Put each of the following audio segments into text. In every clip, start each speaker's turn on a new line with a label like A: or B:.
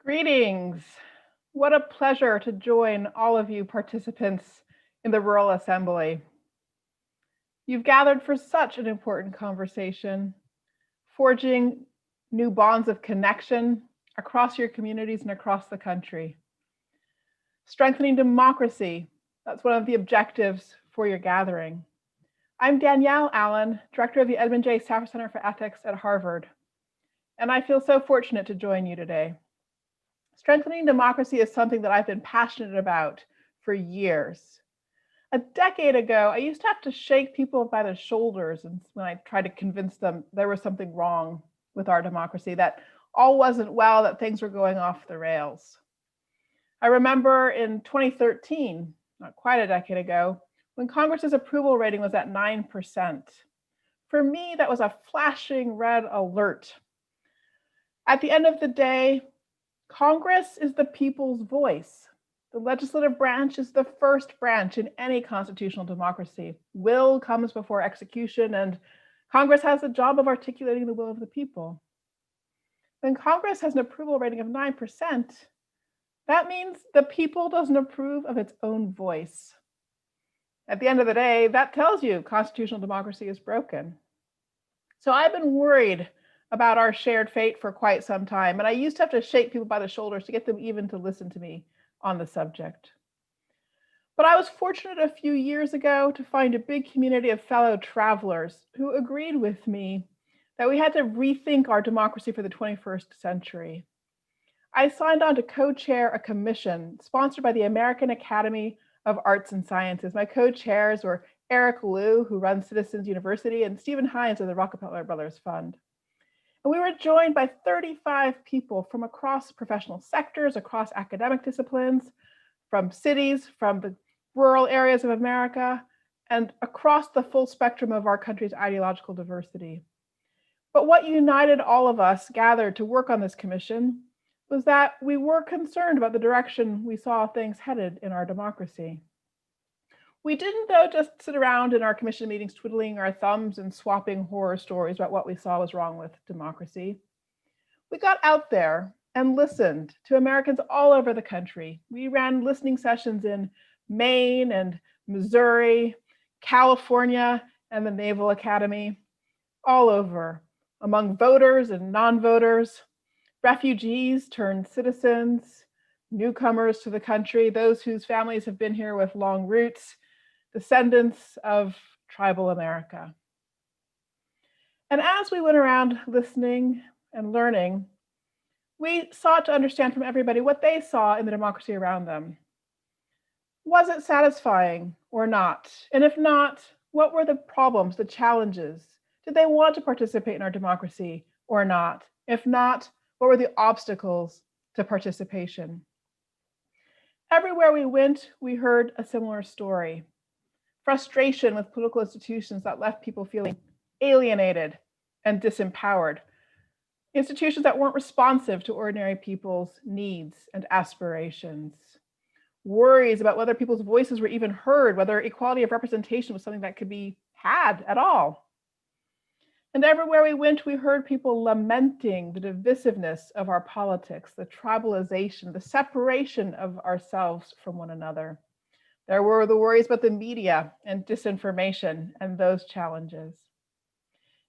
A: Greetings. What a pleasure to join all of you participants in the Rural Assembly. You've gathered for such an important conversation, forging new bonds of connection across your communities and across the country. Strengthening democracy, that's one of the objectives for your gathering. I'm Danielle Allen, Director of the Edmund J. Stauffer Center for Ethics at Harvard, and I feel so fortunate to join you today. Strengthening democracy is something that I've been passionate about for years. A decade ago, I used to have to shake people by the shoulders when I tried to convince them there was something wrong with our democracy, that all wasn't well, that things were going off the rails. I remember in 2013, not quite a decade ago, when Congress's approval rating was at 9%. For me, that was a flashing red alert. At the end of the day, Congress is the people's voice. The legislative branch is the first branch in any constitutional democracy. Will comes before execution, and Congress has the job of articulating the will of the people. When Congress has an approval rating of 9%, that means the people doesn't approve of its own voice. At the end of the day, that tells you constitutional democracy is broken. So I've been worried about our shared fate for quite some time, and I used to have to shake people by the shoulders to get them even to listen to me on the subject. But I was fortunate a few years ago to find a big community of fellow travelers who agreed with me that we had to rethink our democracy for the 21st century. I signed on to co-chair a commission sponsored by the American Academy of Arts and Sciences. My co-chairs were Eric Liu, who runs Citizens University, and Stephen Hines of the Rockefeller Brothers Fund. And we were joined by 35 people from across professional sectors, across academic disciplines, from cities, from the rural areas of America, and across the full spectrum of our country's ideological diversity. But what united all of us gathered to work on this commission was that we were concerned about the direction we saw things headed in our democracy. We didn't, though, just sit around in our commission meetings twiddling our thumbs and swapping horror stories about what we saw was wrong with democracy. We got out there and listened to Americans all over the country. We ran listening sessions in Maine and Missouri, California, and the Naval Academy, all over, among voters and non-voters, refugees turned citizens, newcomers to the country, those whose families have been here with long roots, descendants of tribal America. And as we went around listening and learning, we sought to understand from everybody what they saw in the democracy around them. Was it satisfying or not? And if not, what were the problems, the challenges? Did they want to participate in our democracy or not? If not, what were the obstacles to participation? Everywhere we went, we heard a similar story. Frustration with political institutions that left people feeling alienated and disempowered. Institutions that weren't responsive to ordinary people's needs and aspirations. Worries about whether people's voices were even heard, whether equality of representation was something that could be had at all. And everywhere we went, we heard people lamenting the divisiveness of our politics, the tribalization, the separation of ourselves from one another. There were the worries about the media and disinformation and those challenges.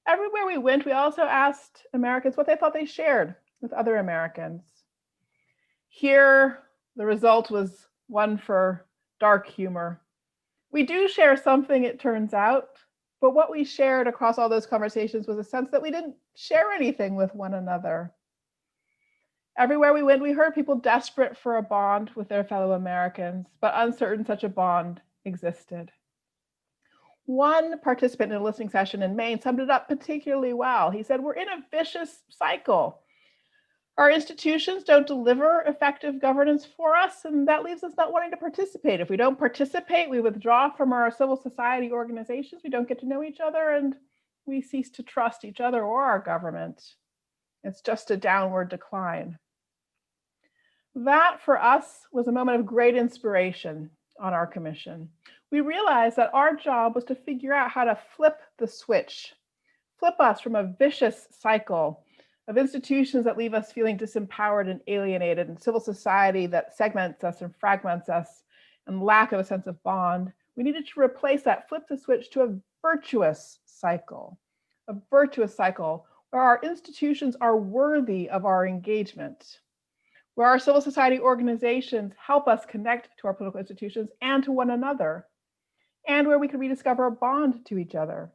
A: Everywhere we went, we also asked Americans what they thought they shared with other Americans. Here, the result was one for dark humor. We do share something, it turns out, but what we shared across all those conversations was a sense that we didn't share anything with one another. Everywhere we went, we heard people desperate for a bond with their fellow Americans, but uncertain such a bond existed. One participant in a listening session in Maine summed it up particularly well. He said, "We're in a vicious cycle. Our institutions don't deliver effective governance for us, and that leaves us not wanting to participate. If we don't participate, we withdraw from our civil society organizations, we don't get to know each other, and we cease to trust each other or our government. It's just a downward decline." That, for us, was a moment of great inspiration on our commission. We realized that our job was to figure out how to flip the switch, flip us from a vicious cycle of institutions that leave us feeling disempowered and alienated, and civil society that segments us and fragments us, and lack of a sense of bond. We needed to replace that, flip the switch to a virtuous cycle where our institutions are worthy of our engagement, where our civil society organizations help us connect to our political institutions and to one another, and where we can rediscover a bond to each other.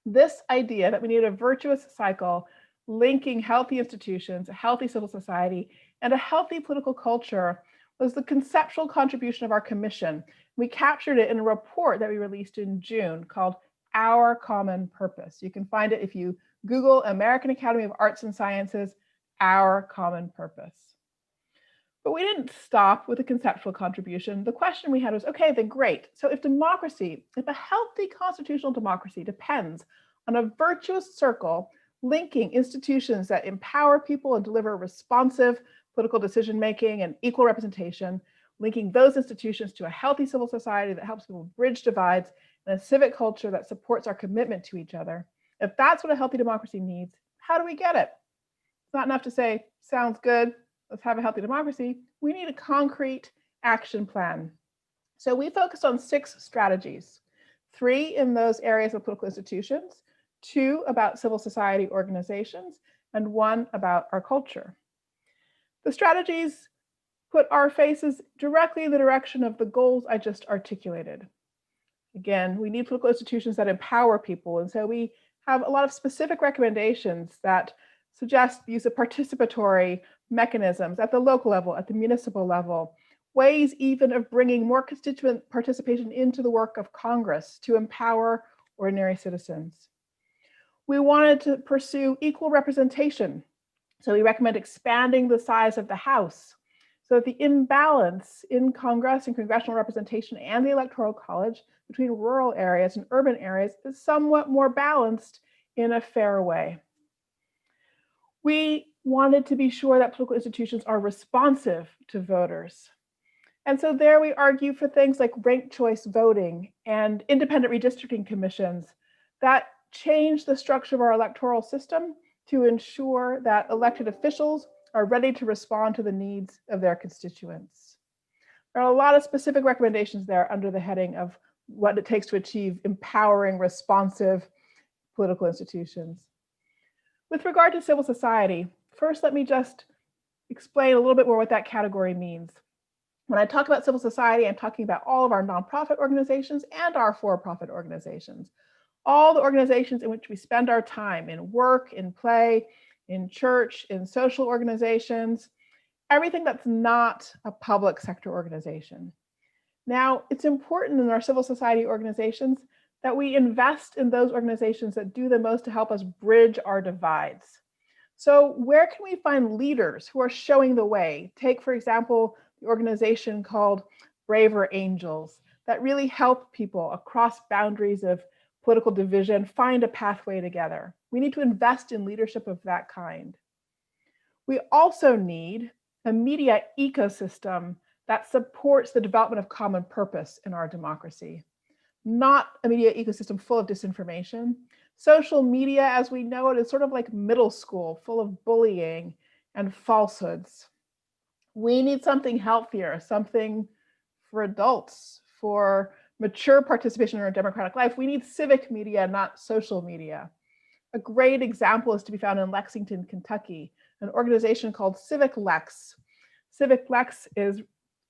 A: This idea that we need a virtuous cycle linking healthy institutions, a healthy civil society, and a healthy political culture was the conceptual contribution of our commission. We captured it in a report that we released in June called Our Common Purpose. You can find it if you Google American Academy of Arts and Sciences, Our Common Purpose. But we didn't stop with a conceptual contribution. The question we had was, okay, then great. So if a healthy constitutional democracy depends on a virtuous circle linking institutions that empower people and deliver responsive political decision-making and equal representation, linking those institutions to a healthy civil society that helps people bridge divides, and a civic culture that supports our commitment to each other. If that's what a healthy democracy needs, how do we get it? It's not enough to say, sounds good, let's have a healthy democracy. We need a concrete action plan. So we focused on 6 strategies, 3 in those areas of political institutions, 2 about civil society organizations, and 1 about our culture. The strategies put our faces directly in the direction of the goals I just articulated. Again, we need political institutions that empower people, and so we have a lot of specific recommendations that suggest the use of participatory mechanisms at the local level, at the municipal level, ways even of bringing more constituent participation into the work of Congress to empower ordinary citizens. We wanted to pursue equal representation. So we recommend expanding the size of the House so that the imbalance in Congress and congressional representation and the Electoral College between rural areas and urban areas is somewhat more balanced in a fair way. We wanted to be sure that political institutions are responsive to voters. And so there we argue for things like ranked choice voting and independent redistricting commissions that change the structure of our electoral system to ensure that elected officials are ready to respond to the needs of their constituents. There are a lot of specific recommendations there under the heading of what it takes to achieve empowering, responsive political institutions. With regard to civil society, first let me just explain a little bit more what that category means. When I talk about civil society, I'm talking about all of our nonprofit organizations and our for-profit organizations. All the organizations in which we spend our time in work, in play, in church, in social organizations, everything that's not a public sector organization. Now, it's important in our civil society organizations that we invest in those organizations that do the most to help us bridge our divides. So where can we find leaders who are showing the way? Take, for example, the organization called Braver Angels that really help people across boundaries of political division find a pathway together. We need to invest in leadership of that kind. We also need a media ecosystem that supports the development of common purpose in our democracy, not a media ecosystem full of disinformation. Social media, as we know it, is sort of like middle school, full of bullying and falsehoods. We need something healthier, something for adults, for mature participation in our democratic life. We need civic media, not social media. A great example is to be found in Lexington, Kentucky, an organization called Civic Lex. Civic Lex is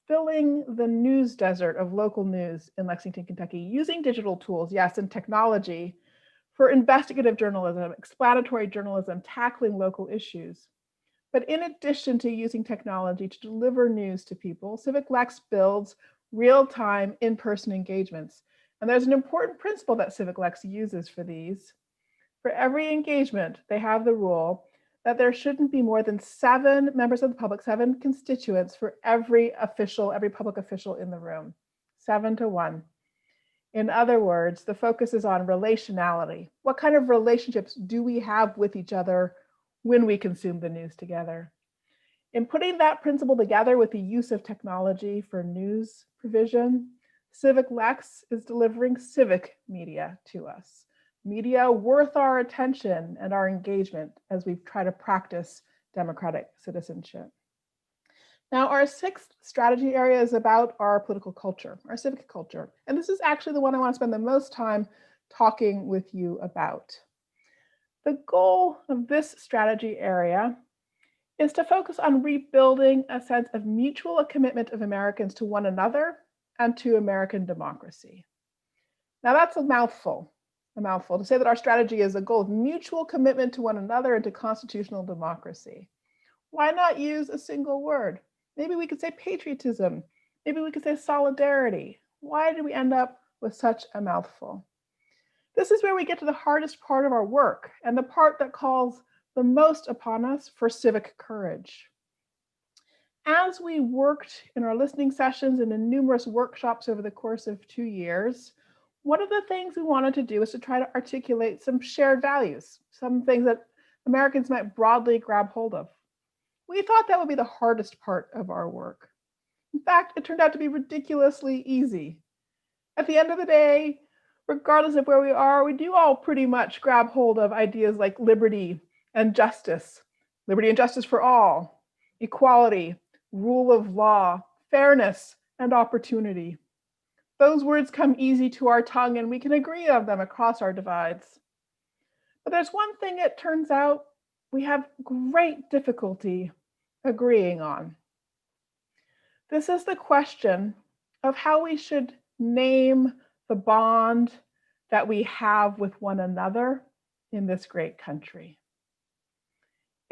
A: filling the news desert of local news in Lexington, Kentucky, using digital tools, yes, and technology for investigative journalism, explanatory journalism, tackling local issues. But in addition to using technology to deliver news to people, Civic Lex builds real-time in-person engagements. And there's an important principle that Civic Lex uses for these. For every engagement, they have the rule that there shouldn't be more than 7 members of the public, 7 constituents for every public official in the room, 7 to 1. In other words, the focus is on relationality. What kind of relationships do we have with each other when we consume the news together? In putting that principle together with the use of technology for news provision, Civic Lex is delivering civic media to us. media worth our attention and our engagement as we try to practice democratic citizenship. Now, our sixth strategy area is about our political culture, our civic culture. And this is actually the one I want to spend the most time talking with you about. The goal of this strategy area is to focus on rebuilding a sense of mutual commitment of Americans to one another and to American democracy. Now, that's a mouthful to say that our strategy is a goal of mutual commitment to one another and to constitutional democracy. Why not use a single word? Maybe we could say patriotism. Maybe we could say solidarity. Why did we end up with such a mouthful? This is where we get to the hardest part of our work and the part that calls the most upon us for civic courage. As we worked in our listening sessions and in numerous workshops over the course of 2 years, one of the things we wanted to do is to try to articulate some shared values, some things that Americans might broadly grab hold of. We thought that would be the hardest part of our work. In fact, it turned out to be ridiculously easy. At the end of the day, regardless of where we are, we do all pretty much grab hold of ideas like liberty and justice for all, equality, rule of law, fairness, and opportunity. Those words come easy to our tongue and we can agree on them across our divides. But there's one thing it turns out we have great difficulty agreeing on. This is the question of how we should name the bond that we have with one another in this great country.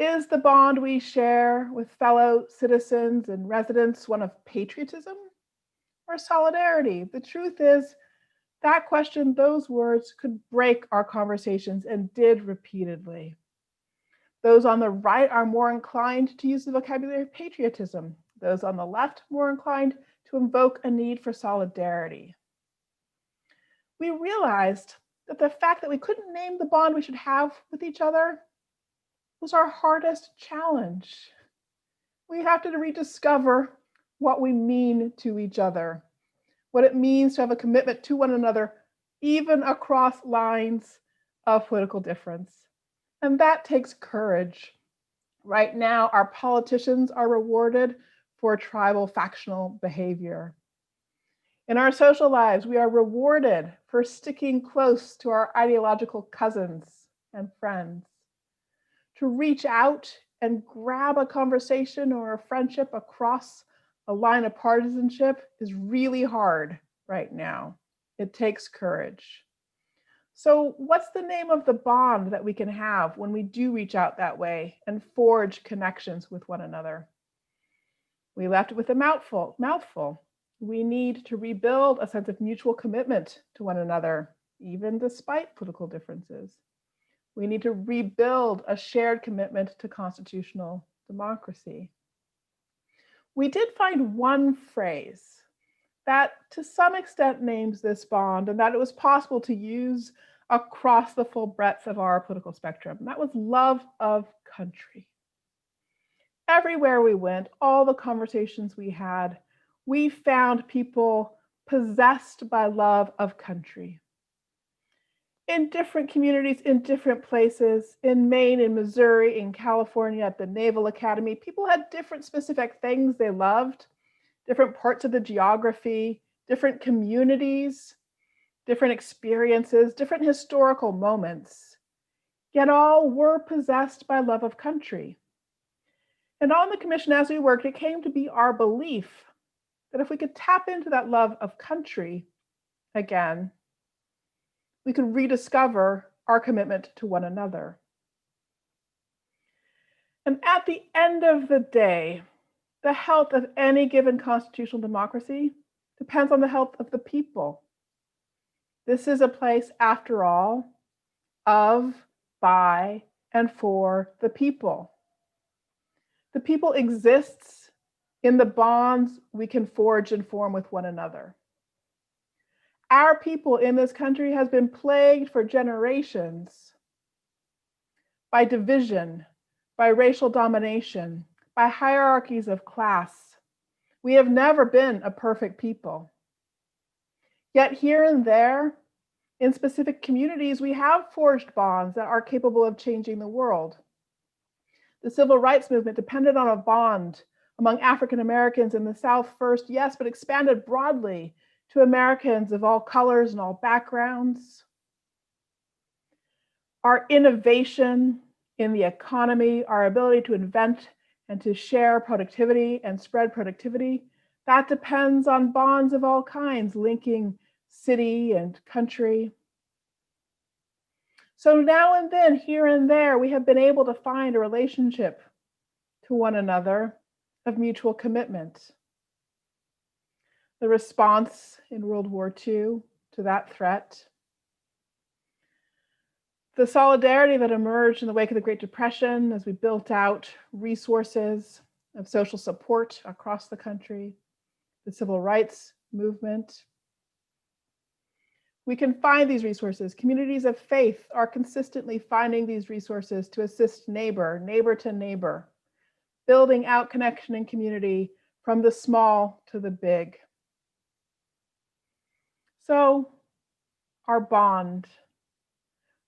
A: Is the bond we share with fellow citizens and residents one of patriotism or solidarity? The truth is, that question, those words could break our conversations and did repeatedly. Those on the right are more inclined to use the vocabulary of patriotism. Those on the left more inclined to invoke a need for solidarity. We realized that the fact that we couldn't name the bond we should have with each other was our hardest challenge. We have to rediscover what we mean to each other, what it means to have a commitment to one another, even across lines of political difference. And that takes courage. Right now, our politicians are rewarded for tribal factional behavior. In our social lives, we are rewarded for sticking close to our ideological cousins and friends. To reach out and grab a conversation or a friendship across a line of partisanship is really hard right now. It takes courage. So what's the name of the bond that we can have when we do reach out that way and forge connections with one another? We left it with a mouthful. We need to rebuild a sense of mutual commitment to one another, even despite political differences. We need to rebuild a shared commitment to constitutional democracy. We did find one phrase that to some extent names this bond and that it was possible to use across the full breadth of our political spectrum. And that was love of country. Everywhere we went, all the conversations we had, we found people possessed by love of country. In different communities, in different places, in Maine, in Missouri, in California, at the Naval Academy, people had different specific things they loved, different parts of the geography, different communities, different experiences, different historical moments, yet all were possessed by love of country. And on the commission, as we worked, it came to be our belief that if we could tap into that love of country again, we could rediscover our commitment to one another. And at the end of the day, the health of any given constitutional democracy depends on the health of the people. This is a place, after all, of, by, and for the people. The people exists in the bonds we can forge and form with one another. Our people in this country has been plagued for generations by division, by racial domination, by hierarchies of class. We have never been a perfect people. Yet here and there, In specific communities, we have forged bonds that are capable of changing the world. The civil rights movement depended on a bond among African Americans in the South first, yes, but expanded broadly to Americans of all colors and all backgrounds. Our innovation in the economy, our ability to invent and to share productivity and spread productivity, that depends on bonds of all kinds linking city and country. So now and then, here and there, we have been able to find a relationship to one another of mutual commitment. The response in World War II to that threat, the solidarity that emerged in the wake of the Great Depression as we built out resources of social support across the country, the civil rights movement. We can find these resources. Communities of faith are consistently finding these resources to assist neighbor to neighbor, building out connection and community from the small to the big. So, our bond.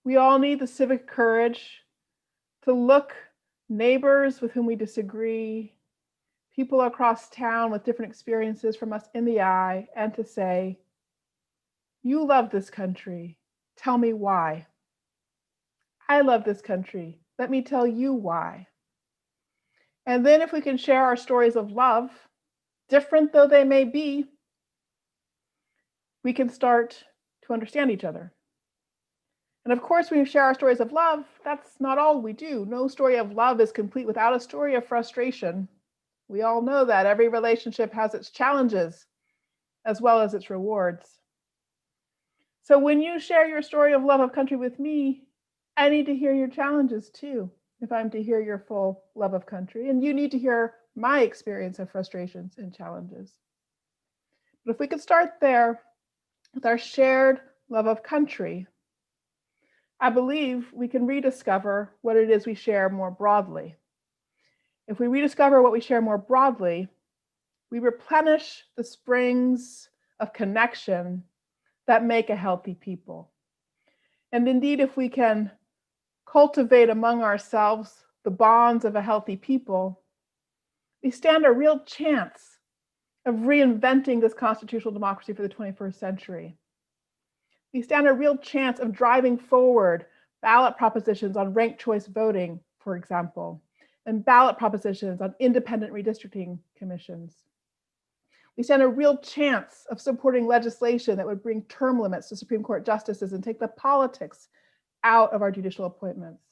A: We all need the civic courage to look neighbors with whom we disagree, people across town with different experiences from us in the eye, and to say, you love this country. Tell me why. I love this country. Let me tell you why. And then if we can share our stories of love, different though they may be, we can start to understand each other. And of course, we share our stories of love. That's not all we do. No story of love is complete without a story of frustration. We all know that every relationship has its challenges as well as its rewards. So when you share your story of love of country with me, I need to hear your challenges too, if I'm to hear your full love of country. And you need to hear my experience of frustrations and challenges. But if we could start there with our shared love of country, I believe we can rediscover what it is we share more broadly. If we rediscover what we share more broadly, we replenish the springs of connection that make a healthy people. And indeed, if we can cultivate among ourselves the bonds of a healthy people, we stand a real chance of reinventing this constitutional democracy for the 21st century. We stand a real chance of driving forward ballot propositions on ranked choice voting, for example, and ballot propositions on independent redistricting commissions. We stand a real chance of supporting legislation that would bring term limits to Supreme Court justices and take the politics out of our judicial appointments.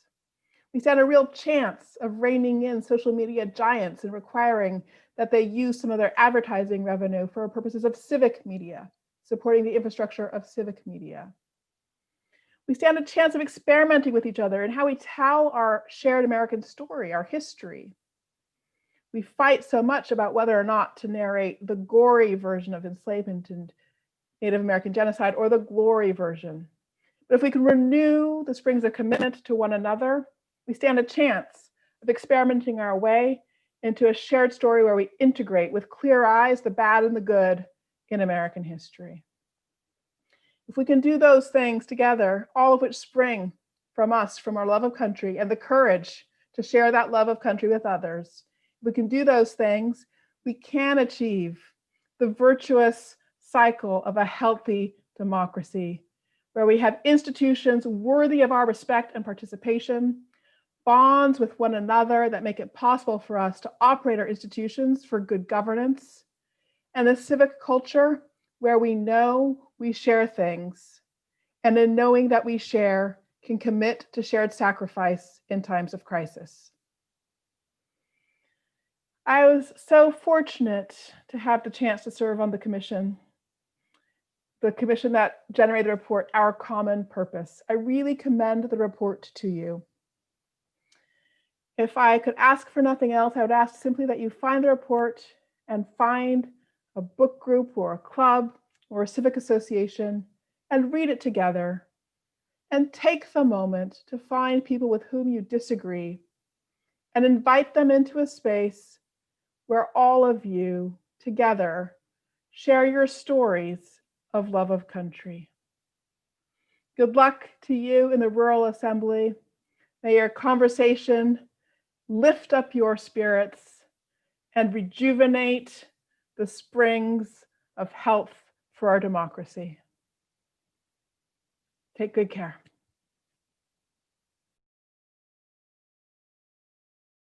A: We stand a real chance of reining in social media giants and requiring that they use some of their advertising revenue for purposes of civic media, supporting the infrastructure of civic media. We stand a chance of experimenting with each other in how we tell our shared American story, our history. We fight so much about whether or not to narrate the gory version of enslavement and Native American genocide or the glory version. But if we can renew the springs of commitment to one another, we stand a chance of experimenting our way into a shared story where we integrate with clear eyes the bad and the good in American history. If we can do those things together, all of which spring from us, from our love of country and the courage to share that love of country with others, if we can do those things, we can achieve the virtuous cycle of a healthy democracy, where we have institutions worthy of our respect and participation, bonds with one another that make it possible for us to operate our institutions for good governance, and a civic culture where we know we share things, and in knowing that we share, can commit to shared sacrifice in times of crisis. I was so fortunate to have the chance to serve on the commission that generated the report, Our Common Purpose. I really commend the report to you. If I could ask for nothing else, I would ask simply that you find the report and find a book group or a club or a civic association and read it together, and take the moment to find people with whom you disagree and invite them into a space where all of you together share your stories of love of country. Good luck to you in the Rural Assembly. May your conversation lift up your spirits and rejuvenate the springs of health for our democracy. Take good care.